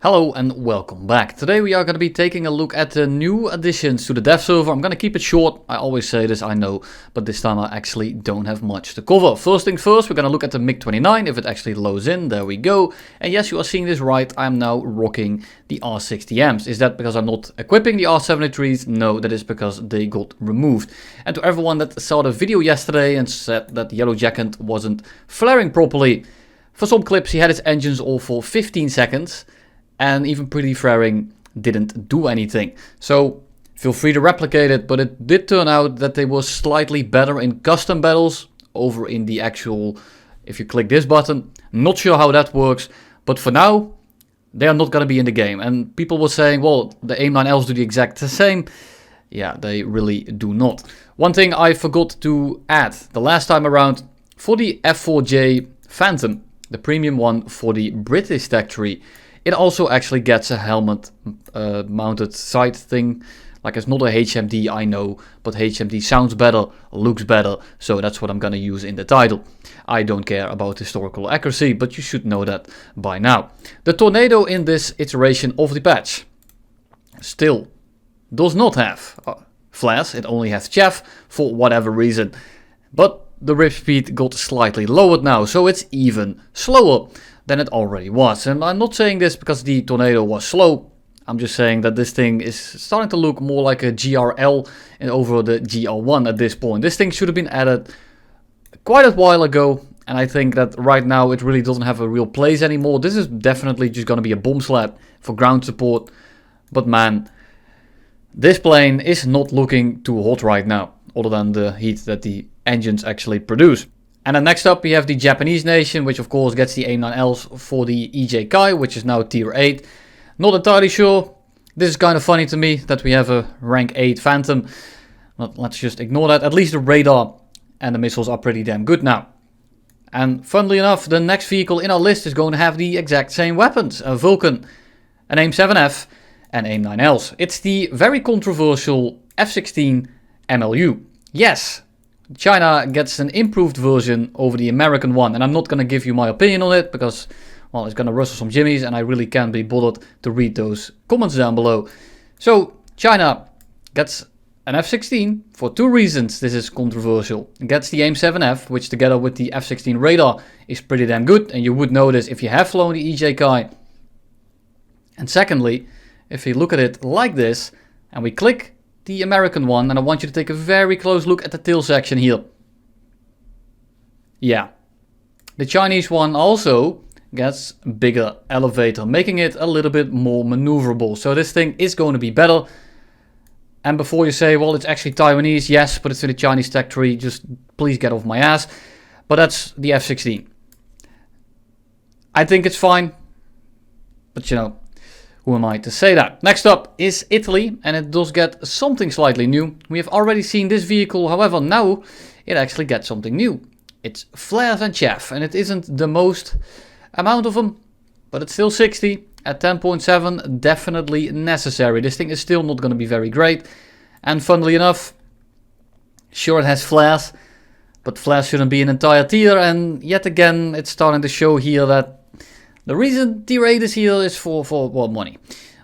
Hello and welcome back. Today we are going to be taking a look at the new additions to the dev server. I'm going to keep it short. I always say this, I know, but this time I actually don't have much to cover. First things first, we're going to look at the MiG-29, if it actually loads in. There we go. And yes, you are seeing this right. I'm now rocking the R-60Ms. Is that because I'm not equipping the R-73s? No, that is because they got removed. And to everyone that saw the video yesterday and said that the yellow jacket wasn't flaring properly, for some clips he had his engines off for 15 seconds. And even pre-flaring didn't do anything. So feel free to replicate it, but it did turn out that they were slightly better in custom battles over in the actual, if you click this button. Not sure how that works, but for now they are not going to be in the game. And people were saying, well, the AIM-9Ls do the exact same. Yeah, they really do not. One thing I forgot to add the last time around, for the F4J Phantom, the premium one for the British tech tree, it also actually gets a helmet mounted sight thing. Like, it's not a HMD, I know, but HMD sounds better, looks better, so that's what I'm gonna use in the title. I don't care about historical accuracy, but you should know that by now. The Tornado in this iteration of the patch still does not have flares, it only has chaff for whatever reason. But the rip speed got slightly lowered now, so it's even slower than it already was. And I'm not saying this because the Tornado was slow. I'm just saying that this thing is starting to look more like a GRL and over the GL1 at this point. This thing should have been added quite a while ago, and I think that right now it really doesn't have a real place anymore. This is definitely just going to be a bomb slab for ground support. But man, this plane is not looking too hot right now, other than the heat that the engines actually produce. And then next up we have the Japanese nation, which of course gets the AIM-9Ls for the EJ Kai, which is now tier 8. Not entirely sure. This is kind of funny to me that we have a rank 8 Phantom. But let's just ignore that. At least the radar and the missiles are pretty damn good now. And funnily enough, the next vehicle in our list is going to have the exact same weapons. A Vulcan, an AIM-7F and AIM-9Ls. It's the very controversial F-16 MLU. Yes, China gets an improved version over the American one, and I'm not going to give you my opinion on it because, well, it's going to rustle some jimmies and I really can't be bothered to read those comments down below. So China gets an F-16 for two reasons. This is controversial. It gets the AIM-7F, which together with the F-16 radar is pretty damn good, and you would know this if you have flown the EJ Kai. And secondly, if you look at it like this and we click the American one, and I want you to take a very close look at the tail section here. Yeah, the Chinese one also gets bigger elevator, making it a little bit more maneuverable. So this thing is going to be better. And before you say, well, it's actually Taiwanese, yes, but it's in the Chinese tech tree, just please get off my ass. But that's the F-16. I think it's fine, but you know, who am I to say that? Next up is Italy, and it does get something slightly new. We have already seen this vehicle, however now it actually gets something new. It's flares and chaff, and it isn't the most amount of them, but it's still 60 at 10.7, definitely necessary. This thing is still not going to be very great, and funnily enough, sure it has flares, but flares shouldn't be an entire tier, and yet again it's starting to show here that the reason tier 8 is here is for well, money.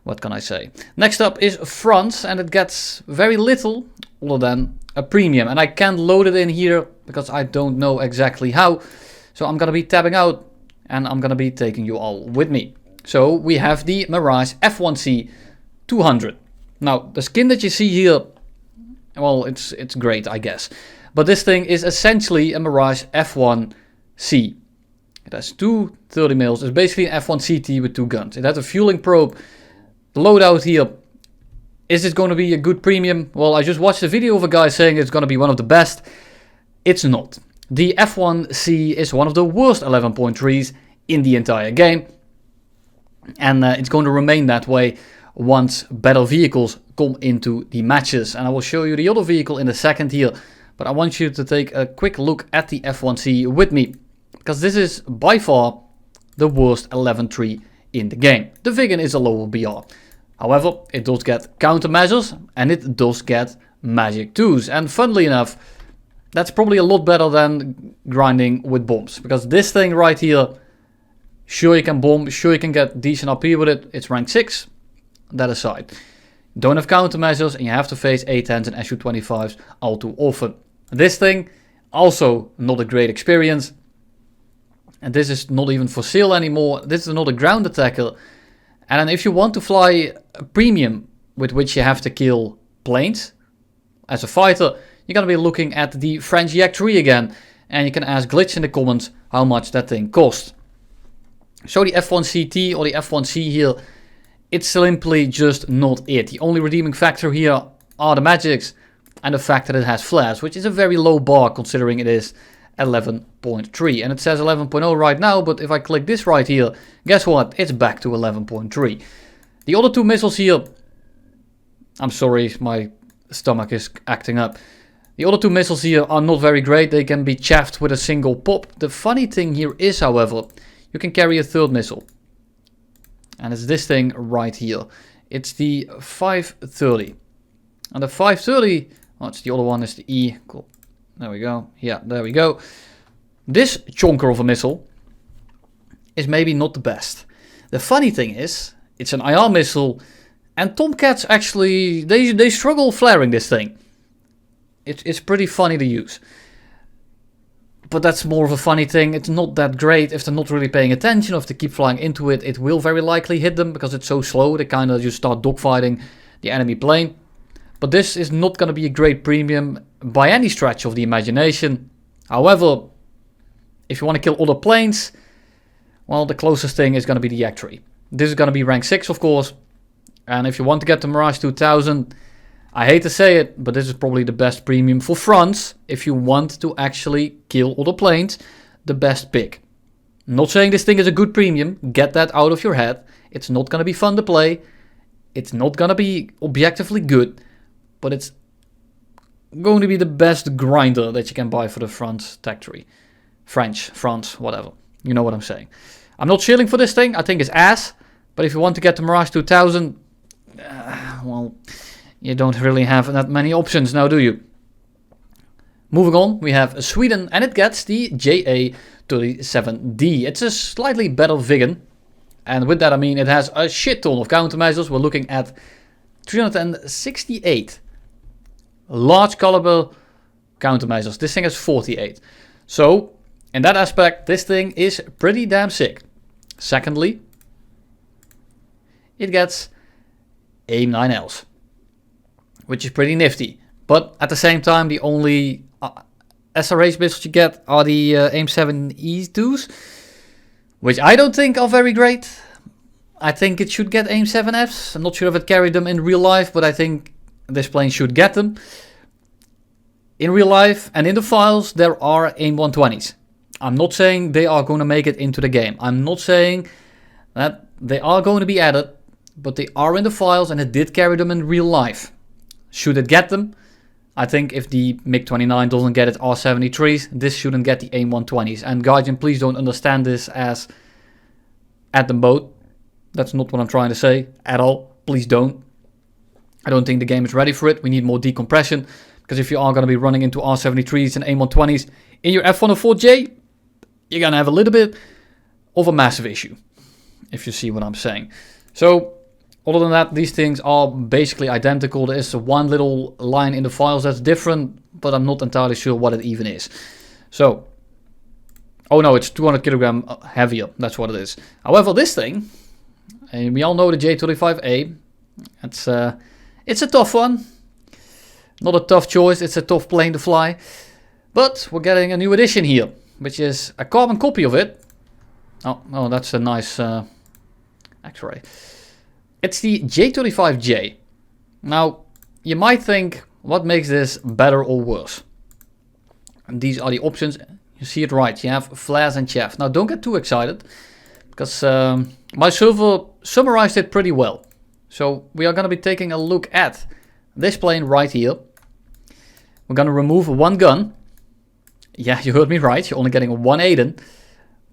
What can I say? Next up is France, and it gets very little other than a premium. And I can't load it in here because I don't know exactly how. So I'm going to be tabbing out and I'm going to be taking you all with me. So we have the Mirage F1C 200. Now, the skin that you see here, well, it's great, I guess. But this thing is essentially a Mirage F1C. It has two 30 mils. It's basically an F1CT with two guns. It has a fueling probe. The loadout here. Is it going to be a good premium? Well, I just watched a video of a guy saying it's going to be one of the best. It's not. The F1C is one of the worst 11.3s in the entire game. And it's going to remain that way once better vehicles come into the matches. And I will show you the other vehicle in a second here. But I want you to take a quick look at the F1C with me. Because this is by far the worst 11.3 in the game. The Viggen is a lower BR. However, it does get countermeasures and it does get magic 2s. And funnily enough, that's probably a lot better than grinding with bombs. Because this thing right here Sure, you can bomb, sure you can get decent RP with it, it's rank 6, that aside. Don't have countermeasures and you have to face A-10s and Su-25s all too often. This thing, also not a great experience. And this is not even for sale anymore, this is not a ground attacker. And then if you want to fly a premium with which you have to kill planes, as a fighter, you're going to be looking at the French Yak-3 again. And you can ask Glitch in the comments how much that thing costs. So the F1CT or the F1C here, it's simply just not it. The only redeeming factor here are the magics and the fact that it has flares, which is a very low bar considering it is 11.3. And it says 11.0 right now, but if I click this right here, guess what? It's back to 11.3. The other two missiles here, I'm sorry, my stomach is acting up. The other two missiles here are not very great. They can be chaffed with a single pop. The funny thing here is, however, you can carry a third missile. And it's this thing right here. It's the 530. And the 530, oh, it's the other one, is the E. Cool. There we go. Yeah, there we go. This chonker of a missile is maybe not the best. The funny thing is, it's an IR missile. And Tomcats actually, they struggle flaring this thing. It's pretty funny to use. But that's more of a funny thing. It's not that great if they're not really paying attention. Or if they keep flying into it, it will very likely hit them because it's so slow. They kind of just start dogfighting the enemy plane. But this is not going to be a great premium by any stretch of the imagination. However, if you want to kill other planes, well, the closest thing is going to be the Yak-3. This is going to be rank 6, of course. And if you want to get the Mirage 2000... I hate to say it, but this is probably the best premium for France. If you want to actually kill other planes, the best pick. Not saying this thing is a good premium. Get that out of your head. It's not going to be fun to play. It's not going to be objectively good. But it's going to be the best grinder that you can buy for the France factory. France, whatever. You know what I'm saying. I'm not shilling for this thing. I think it's ass. But if you want to get the Mirage 2000, well... you don't really have that many options now, do you? Moving on, we have Sweden, and it gets the JA-37D. It's a slightly better Viggen, and with that I mean it has a shit ton of countermeasures. We're looking at 368 large caliber countermeasures. This thing has 48. So, in that aspect, this thing is pretty damn sick. Secondly, it gets AIM-9Ls. Which is pretty nifty. But at the same time, the only SRH missiles you get are the AIM-7E2s. Which I don't think are very great. I think it should get AIM-7Fs. I'm not sure if it carried them in real life, but I think this plane should get them. In real life and in the files, there are AIM-120s. I'm not saying they are going to make it into the game. I'm not saying that they are going to be added, but they are in the files and it did carry them in real life. Should it get them? I think if the MiG-29 doesn't get its R-73s, this shouldn't get the AIM-120s. And Guardian, please don't understand this as add them both. That's not what I'm trying to say at all. Please don't. I don't think the game is ready for it. We need more decompression. Because if you are going to be running into R-73s and AIM-120s in your F-104J, you're going to have a little bit of a massive issue. If you see what I'm saying. So... other than that, these things are basically identical. There is one little line in the files that's different, but I'm not entirely sure what it even is. So, oh no, it's 200 kilogram heavier. That's what it is. However, this thing, and we all know the J-35A. It's a tough one. Not a tough choice. It's a tough plane to fly. But we're getting a new edition here, which is a carbon copy of it. Oh, that's a nice X-ray. It's the J-35J. Now, you might think, what makes this better or worse? And these are the options. You see it right. You have flares and chaff. Now, don't get too excited, because my server summarized it pretty well. So, we are going to be taking a look at this plane right here. We're going to remove one gun. Yeah, you heard me right. You're only getting one Aiden.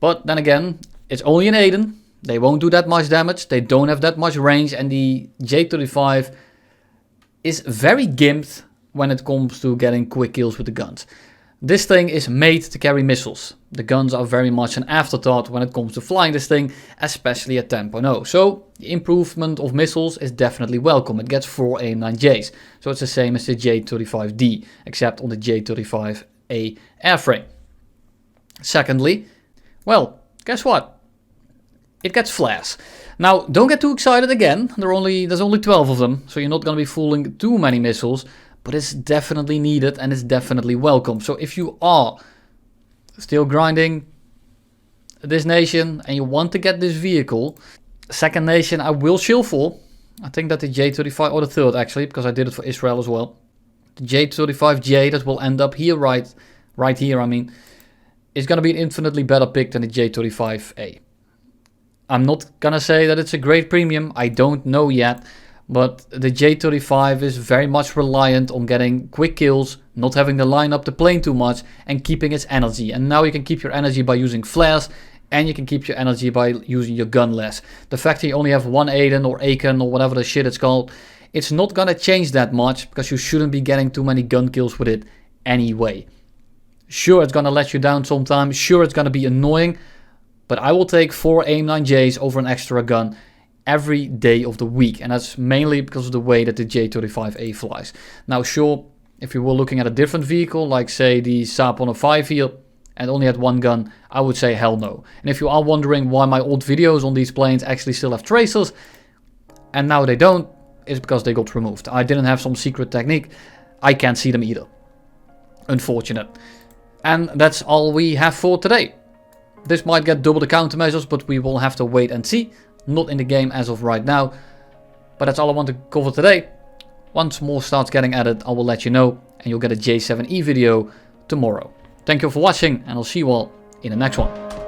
But then again, it's only an Aiden. They won't do that much damage, they don't have that much range, and the J-35 is very gimped when it comes to getting quick kills with the guns. This thing is made to carry missiles. the guns are very much an afterthought when it comes to flying this thing, especially at 10.0. So the improvement of missiles is definitely welcome. It gets 4 AIM-9Js, so it's the same as the J-35D, except on the J-35A airframe. Secondly, well, guess what? It gets flares. Now, don't get too excited again. There's only 12 of them, so you're not going to be fooling too many missiles, but it's definitely needed and it's definitely welcome. So if you are still grinding this nation and you want to get this vehicle, second nation I will shill for. I think that the J-35, or the third actually, because I did it for Israel as well. The J-35J that will end up here, right here, I mean, is going to be an infinitely better pick than the J-35A. I'm not going to say that it's a great premium, I don't know yet, but the J-35 is very much reliant on getting quick kills, not having to line up the plane too much, and keeping its energy. And now you can keep your energy by using flares, and you can keep your energy by using your gun less. The fact that you only have one Aiden or Aiken or whatever the shit it's called, it's not going to change that much, because you shouldn't be getting too many gun kills with it anyway. Sure, it's going to let you down sometimes, sure it's going to be annoying, but I will take 4 AIM-9Js over an extra gun every day of the week, and that's mainly because of the way that the J-35A flies. Now sure, if you were looking at a different vehicle, like say the Saab 105 here, and only had one gun, I would say hell no. And if you are wondering why my old videos on these planes actually still have tracers, and now they don't, it's because they got removed. I didn't have some secret technique, I can't see them either. Unfortunate. And that's all we have for today. This might get double the countermeasures, but we will have to wait and see. Not in the game as of right now. But that's all I want to cover today. Once more starts getting added, I will let you know. And you'll get a J7E video tomorrow. Thank you for watching, and I'll see you all in the next one.